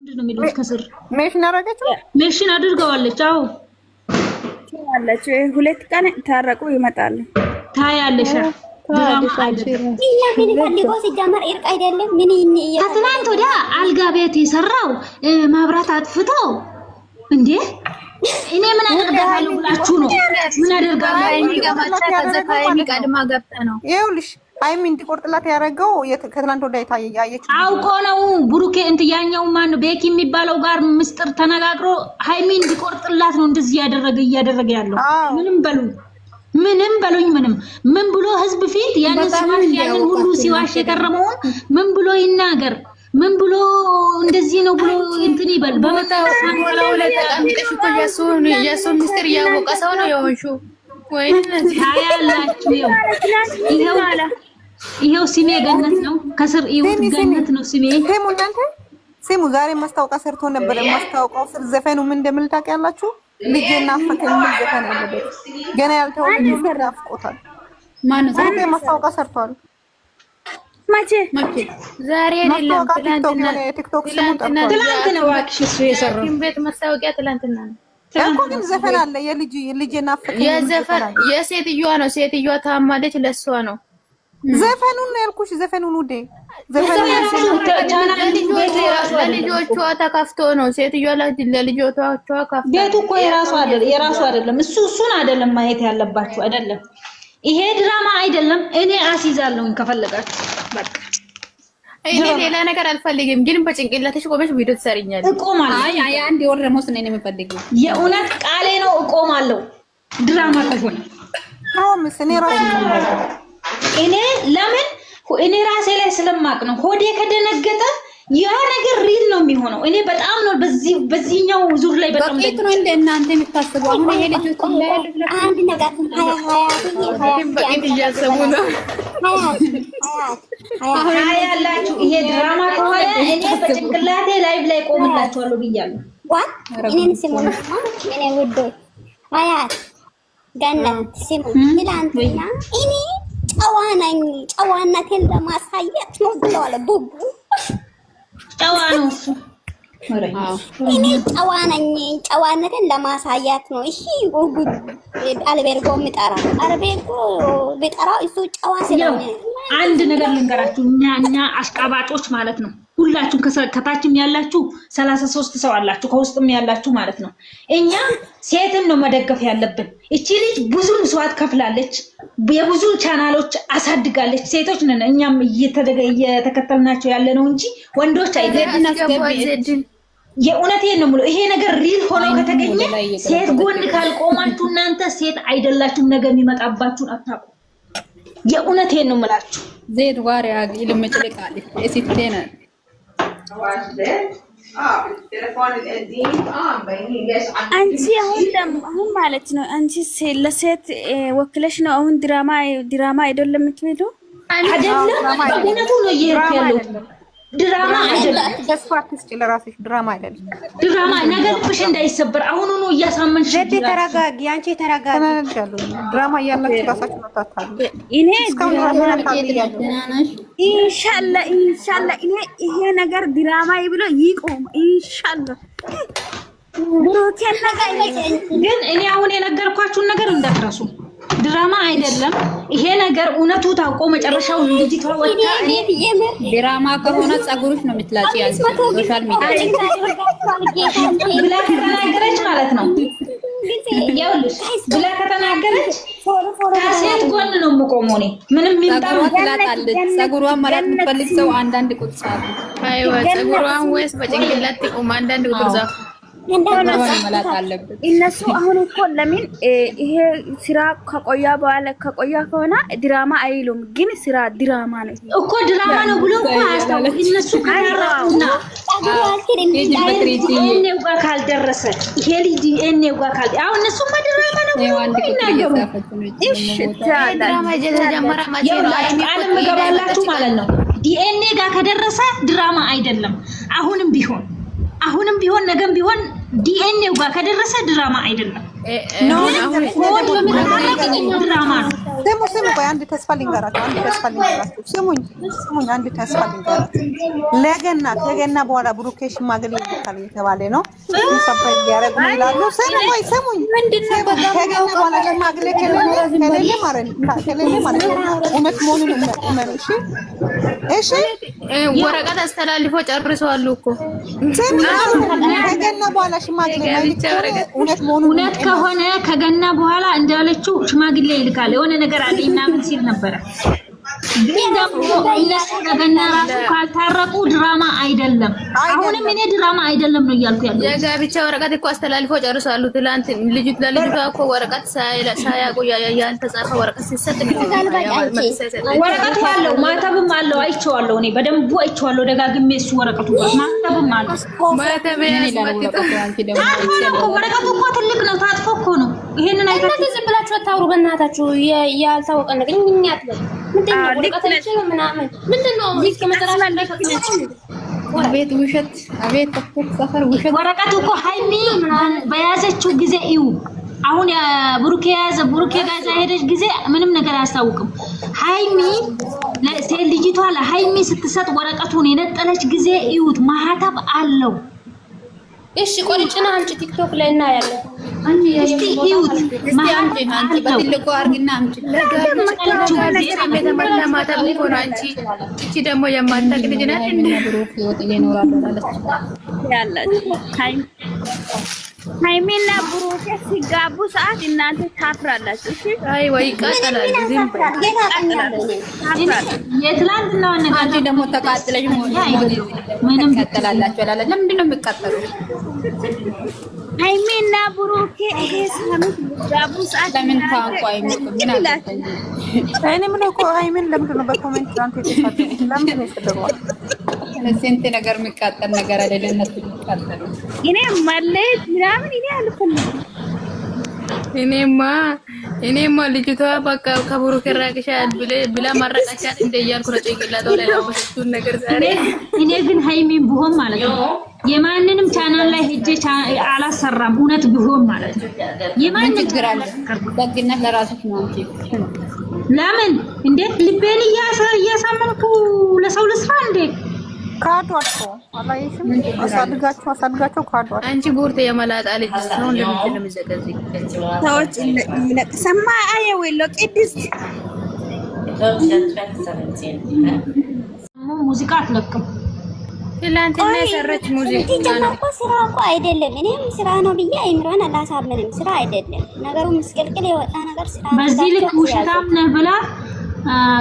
ምንድነው የሚሉት ከስር ሜሽን አደረገችው ሜሽን አድርገዋለች። አዎ አለች። ሁለት ቀን ታረቁ ይመጣሉ። ታያለሽ። ከትናንት ወዲያ አልጋ ቤት የሰራው መብራት አጥፍቶ እንዴ እኔ ምን አደርጋለሁ ብላችሁ ነው? ምን አደርጋለሁ? ቀድማ ገብታ ነው ይኸውልሽ ሃይሚ እንዲቆርጥላት ያደረገው ከትናንት ወዲያ ያየችው አውቆ ነው። ብሩኬ ያኛው ማን ቤኪ የሚባለው ጋር ምስጥር ተነጋግሮ ሃይሚ እንዲቆርጥላት ነው እንደዚህ እያደረገ ያለው። ምንም በሉኝ ምን ብሎ ህዝብ ፊት ያንን ሁሉ ሲዋሽ የከረመውን ምን ብሎ ይናገር? ምን ብሎ እንደዚህ ነው ብሎ እንትን ይበል? በመጣው ሳንቀላው ለተቀምጠሽ እኮ የሱን ምስጢር ያወቀ ሰው ነው የሆንሽው ወይ? ታያላችሁ። ይሄው ስሜ ገነት ነው። ከስር ይሁት ገነት ነው ስሜ። ስሙ ዛሬ ማስታወቂያ ሰርቶ ነበር። ማስታወቂያው ስር ዘፈኑ ምን እንደምል ታውቃላችሁ? ልጅና ፈከኝ ምን ዘፈን አለበት ገና ያልተወለደ ናፍቆታል። ማን ነው ዛሬ ማስታወቂያ ሰርቷል? መቼ ዛሬ አይደለም ትላንትና ቲክቶክ ስሙ ትላንትና ዋክሽ እሱ የሰራው ቤት ማስታወቂያ ትላንትና ነው እኮ። ግን ዘፈን አለ የልጅና ፈከኝ የዘፈን የሴትዮዋ ነው። ሴትዮዋ ታማለች ለሷ ነው ዘፈኑን ነው ያልኩሽ። ዘፈኑን ውዴ ለልጆቿ ተከፍቶ ነው። ሴትዮዋ ለልጆቿ ከፍቶ ቤቱ እኮ የራሱ አይደለም። እሱን አይደለም ማየት ያለባችሁ አይደለም። ይሄ ድራማ አይደለም። እኔ አስይዛለሁኝ ከፈለጋችሁ በቃ። እኔ ሌላ ነገር አልፈልግም። ግን በጭንቅላትሽ ቆመሽ ቪዲዮ ትሰሪኛለሽ። እቆማለሁ። አይ አንድ ወር ደሞስ ነኝ የምፈልገው። የእውነት ቃሌ ነው። እቆማለሁ። ድራማ ከሆነ እኔ ለምን እኔ ራሴ ላይ ስለማቅ ነው። ሆዴ ከደነገጠ ያ ነገር ሪል ነው የሚሆነው። እኔ በጣም ነው በዚህኛው ዙር ላይ በጣም ነው እንደ እናንተ የምታስቡ። አሁን ይሄ ልጅ አንድ ነገር በቂት እያሰቡ ነው ያላችሁ። ይሄ ድራማ ከሆነ እኔ በጭንቅላቴ ላይቭ ላይ ቆምላችኋለሁ ብያለሁ። እኔን ስሙን እኔ ውዶ አያት ገነት ስሙን ትላንትና እኔ ጨዋ ነኝ ጨዋነቴን ለማሳየት ነው ብለዋል። ቡቡ ጨዋ ነው እሱ። እኔ ጨዋ ነኝ ጨዋነቴን ለማሳየት ነው። እሺ ቡቡ አልቤርጎ የሚጠራው አልቤርጎ ቢጠራው እሱ ጨዋ ስለሆነ አንድ ነገር ልንገራችሁ። እኛ አሽቃባጮች ማለት ነው። ሁላችሁም ከታችም ያላችሁ 33 ሰው አላችሁ፣ ከውስጥም ያላችሁ ማለት ነው። እኛ ሴትን ነው መደገፍ ያለብን። እቺ ልጅ ብዙ መስዋዕት ከፍላለች፣ የብዙ ቻናሎች አሳድጋለች። ሴቶች ነን እኛም እየተከተልናቸው ያለ ነው እንጂ ወንዶች አይደለም። የእውነቴን ነው የምለው። ይሄ ነገር ሪል ሆኖ ከተገኘ ሴት ጎን ካልቆማችሁ እናንተ ሴት አይደላችሁም። ነገር የሚመጣባችሁን አታውቁ። የእውነቴን ነው የምላችሁ። ዜድ ዋሪያ ይልምጭልቃል እሲቴና አንቺ አሁን ማለት ነው አንቺ ለሴት ወክለሽ ነው አሁን ድራማ አይደለም የምትሄደው አይደለም። በእውነቱ ነው እየሄድኩ ያለው ድራማ አይደለም። ተስፋ አትስጪ ለራስሽ። ድራማ አይደለም። ድራማ ነገር ብሽ እንዳይሰበር አሁን ነው እያሳመንሽ። ተረጋጊ፣ አንቺ ተረጋጊ። ድራማ እያላችሁ ራሳችሁ መጣጣሉ። እኔ ኢንሻአላህ እኔ ይሄ ነገር ድራማ ይብሎ ይቆም ኢንሻአላህ። ግን እኔ አሁን የነገርኳችሁን ነገር እንዳትረሱ። ድራማ አይደለም ይሄ ነገር። እውነቱ ታውቆ መጨረሻው ልጅቷ ወጣ። ድራማ ከሆነ ጸጉርሽ ነው የምትላጪ ያዝ ሶሻል ሚዲያ ብላ ከተናገረች ማለት ነው። ይኸውልሽ ብላ ከተናገረች ከሴት ጎን ነው የምቆመው እኔ። ምንም ይምጣ ትላታለች። ጸጉሯን ማለት የምትፈልግ ሰው አንዳንድ ቁጥር አለ። አይዋ ጸጉሯን ወይስ በጭንቅላት ትቆም አንዳንድ ቁጥር ዛፍ እነሱ አሁን እኮ ለምን ይሄ ስራ ከቆያ ከሆነ ድራማ አይሉም። ግን ስራ ድራማ ነው እኮ ድራማ ነው ብሎ እኮ አያስታውቁ። እነሱ ካራውና እኔው ጋር ካልደረሰ ይሄ ልጅ እኔው ጋር ካል አሁን እነሱ ድራማ ነው ብሎ ይናገሩ። እሺ ድራማ ጀመረ ማለት ነው። ገባላችሁ ማለት ነው። ዲኤንኤ ጋር ከደረሰ ድራማ አይደለም። አሁንም ቢሆን ነገም ቢሆን ዲኤንኤው ጋር ከደረሰ ድራማ አይደለም። ነው አሁን ድራማ ነው። ስሙ ቆይ አንድ ተስፋ ልንገራችሁ ስሙኝ አንድ ተስፋ ልንገራችሁ ከገና በኋላ ብሩኬ ሽማግሌ ይልካል እየተባለ ነው ሰፋይ ያረጉ ይላሉ ስሙኝ ከገና በኋላ ሽማግሌ ከሌለ ማለት እውነት መሆኑን እመኑ እሺ ወረቀት አስተላልፎ ጨርሰዋል እኮ ከገና በኋላ ሽማግሌ እውነት ከሆነ ከገና በኋላ እንዳለችው ሽማግሌ ይልካል የሆነ ነገር አለኝ ምናምን ሲል ነበረ። ግን ደግሞ እነሱ ከገና ራሱ ካልታረቁ ድራማ አይደለም። አሁንም እኔ ድራማ አይደለም ነው እያልኩ ያለው። የጋብቻ ወረቀት እኮ አስተላልፎ ጨርሰዋል። ትላንት ለልጅቷ እኮ ወረቀት ሳያውቁ ያልተጻፈ ወረቀት ሲሰጥ ወረቀት አለው ማተብም አለው። አይቼዋለሁ እኔ በደንብ አይቼዋለሁ ደጋግሜ እሱ ወረቀቱ ማተብም አለው። ወረቀቱ እኮ ትልቅ ነው ታጥፎ እኮ ነው። ይሄንን አይታችሁ ዝም ብላችሁ አታውሩ በእናታችሁ። ያልታወቀ ነገር እኛ አትበል። ምንድነው ወረቀታችሁ ምናምን ምንድነው? እስከ መጨረሻ አቤት ውሸት! አቤት ሰፈር ውሸት! ወረቀቱ እኮ ሃይሚ በያዘችው ጊዜ እዩ። አሁን ብሩኬ ጋዛ ሄደች ጊዜ ምንም ነገር አያስታውቅም። ሃይሚ ልጅቷ ለሃይሚ ስትሰጥ ወረቀቱን የነጠለች ጊዜ እዩት፣ ማህተብ አለው። እሺ ቆርጭና አንቺ ቲክቶክ ላይ እና ያለ እስቲ እዩት፣ አንቺ በትልቁ አርግና አንቺ ለተመላ ማተብ እኮ ነው። አንቺ እቺ ደግሞ የማታውቅ ልጅ ናት። ብሩክ ይወጥ ይኖራል ያላችሁ ሃይሚና ብሩክ ሲጋቡ ሰዓት እናንተ ታፍራላችሁ። እሺ አይ ወይ ይቃጠላል። ዝም በይ የትላንትና አንቺ ደግሞ ተቃጥለሽ ምንም ተቃጠላላችሁ አላለ። ለምንድን ነው የሚቃጠለው? ሃይሚና ብሩክ ይሄ ሳምንት ሲጋቡ ሰዓት ለምን ታንቋይ ምን አላችሁ? እኔ ምን እኮ ሃይሚን ለምንድን ነው በኮሜንት አንተ ተሳደቡ? ለምን ነው ተደረገው? ለሴንት ነገር የሚቃጠል ነገር አይደለም። እነሱ የሚቃጠሉ እኔ ማለት ምናምን እኔ አልፈልግም። እኔማ ልጅቷ በቃ ከብሩክ ራቅሻል ብላ ማረቃቻት እንደያልኩ ነው ጭንቅላቷ ላይ ያወጣችው ነገር ዛሬ። እኔ ግን ሃይሚን ቢሆን ማለት ነው የማንንም ቻናል ላይ ሄጄ አላሰራም። እውነት ቢሆን ማለት ነው የማን ችግር አለ? ደግነት ለራስሽ ነው እንጂ ለምን እንዴት ልቤን እያሳመንኩ ለሰው ልስራ እንዴ? ካዷቸው አላየሽም? አሳድጋቸው ካዷቸው። አንቺ ጉርቴ የመላጣ ልጅ ነው ለምን ለምዘገዝግ ሰዎች ለሰማ አየው ቅድስት ሙዚቃ አትለቅም። ትላንትና የሰራች ሙዚቃ ነው። ስራ እኮ አይደለም። እኔም ስራ ነው ብዬ አይምሮን አላሳምንም። ስራ አይደለም ነገሩ፣ ምስቅልቅል የወጣ ነገር ስራ። በዚህ ልክ ውሸታም ነህ ብላ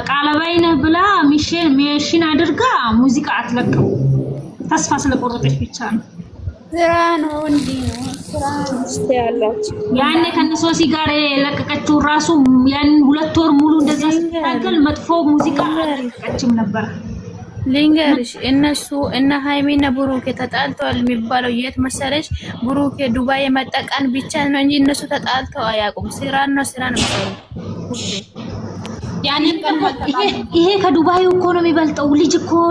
ቃለባይ ነህ ብላ ሚሽን አድርጋ ሙዚቃ አትለቅም። ተስፋ ስለቆረጠች ብቻ ነው። ስራ ነው እንዴ? ስራ ያላችሁ ያኔ ከነሶሲ ጋር የለቀቀችው ራሱ ያን 2 ወር ሙሉ እንደዛ ስትታገል መጥፎ ሙዚቃ አልለቀቀችም ነበር። ልንገርሽ እነሱ እና ሃይሚና ብሩክ ተጣልተዋል የሚባለው የት መሰለሽ? ብሩክ ዱባይ የመጠቀን ብቻ ነው እንጂ እነሱ ተጣልተው አያውቁም። ስራ ነው ያንን ይሄ ከዱባይ እኮ ነው የሚበልጠው።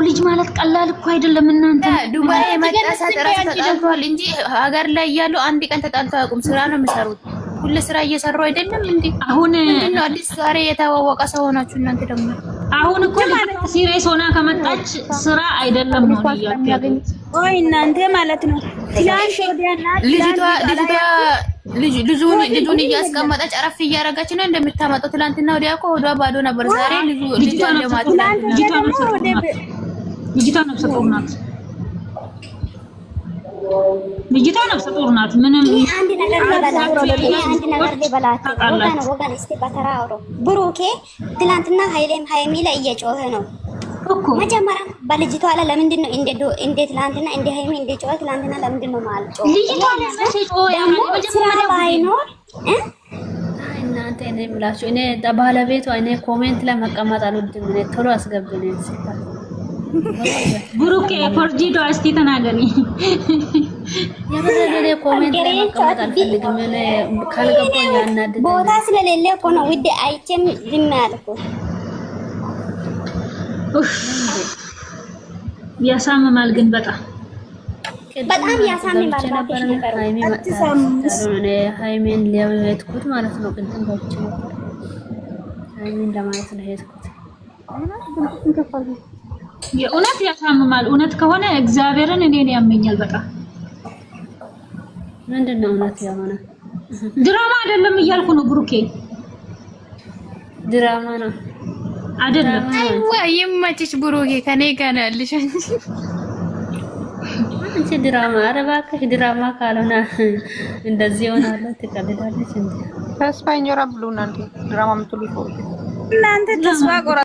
ልጅ ማለት ቀላል እኮ አይደለም። እናንተ ዱባይ የመጣ ሰጥራችሁ ተጣልተዋል እንጂ ሀገር ላይ ያለው አንድ ቀን ተጣልተው አያውቁም። ስራ ነው የሚሰሩት። ሁሉ ስራ እየሰሩ አይደለም እንዴ? አሁን ምንድነው አዲስ ዛሬ የተዋወቀ ሰው ሆናችሁ እናንተ ደግሞ? አሁን እኮ ሲሪየስ ሆና ከመጣች ስራ አይደለም ነው ያያገኝ። ወይ እናንተ ማለት ነው ልጁን እያስቀመጠች አረፍ እያረጋች ነው እንደምታመጣው። ትላንትና ወዲያ እኮ ሆዷ ባዶ ነበር። ዛሬ ልጅቷ ነፍሰ ጡር ናት። ምንም አንድ ነገር ልበላችሁ ወገን እስቲ በተራ አውሮ ብሩኬ ትላንትና ሃይሚ ላይ እየጮኸ ነው እኮ። መጀመሪያ በልጅቷ ላይ ለምንድን ነው እንደ ትላንትና እንደ ሃይሚ እንደ ጮኸ ትላንትና ለምንድን ነው ማለት ጮኸ? ልጅቷ ለሰሽ ጮኸ ስራ ባይኖር እናንተ እኔ ብላችሁ እኔ ባለቤቷ እኔ ኮሜንት ላይ መቀመጥ አልወድም። እኔ ቶሎ አስገብኝ ብሩኬ ፎርጂዶ እስቲ ተናገሪ። የበለለ ኮሜንት ላይ መቀመጥ አልፈልግም። እኔ ካልገባኝ ያናድድ ቦታ ስለሌለ እኮ ነው ውዴ አይቼም ዝም ያልኩት። ያሳምማል ግን በጣም ያሳምማል። ሃይሜን ሊያዩት ማለት ነው። ቅድም ባች ነበር ምን ለማለት ነው ሄድኩት። የእውነት ያሳምማል። እውነት ከሆነ እግዚአብሔርን እኔን ያመኛል በጣም። ምንድነው እውነት የሆነ ድራማ አይደለም እያልኩ ነው ብሩኬ። ድራማ ነው አይደለም። ወይ ይመችሽ ብሩኬ፣ ከኔ ጋር ነው ያለሽ አንቺ ድራማ። ኧረ እባክሽ ድራማ ካልሆነ እንደዚህ ይሆናል። ትቀልዳለች እንዴ? ተስፋ እንጀራ ብሉና እንዴ ድራማ የምትሉ እናንተ ተስፋ ቆራ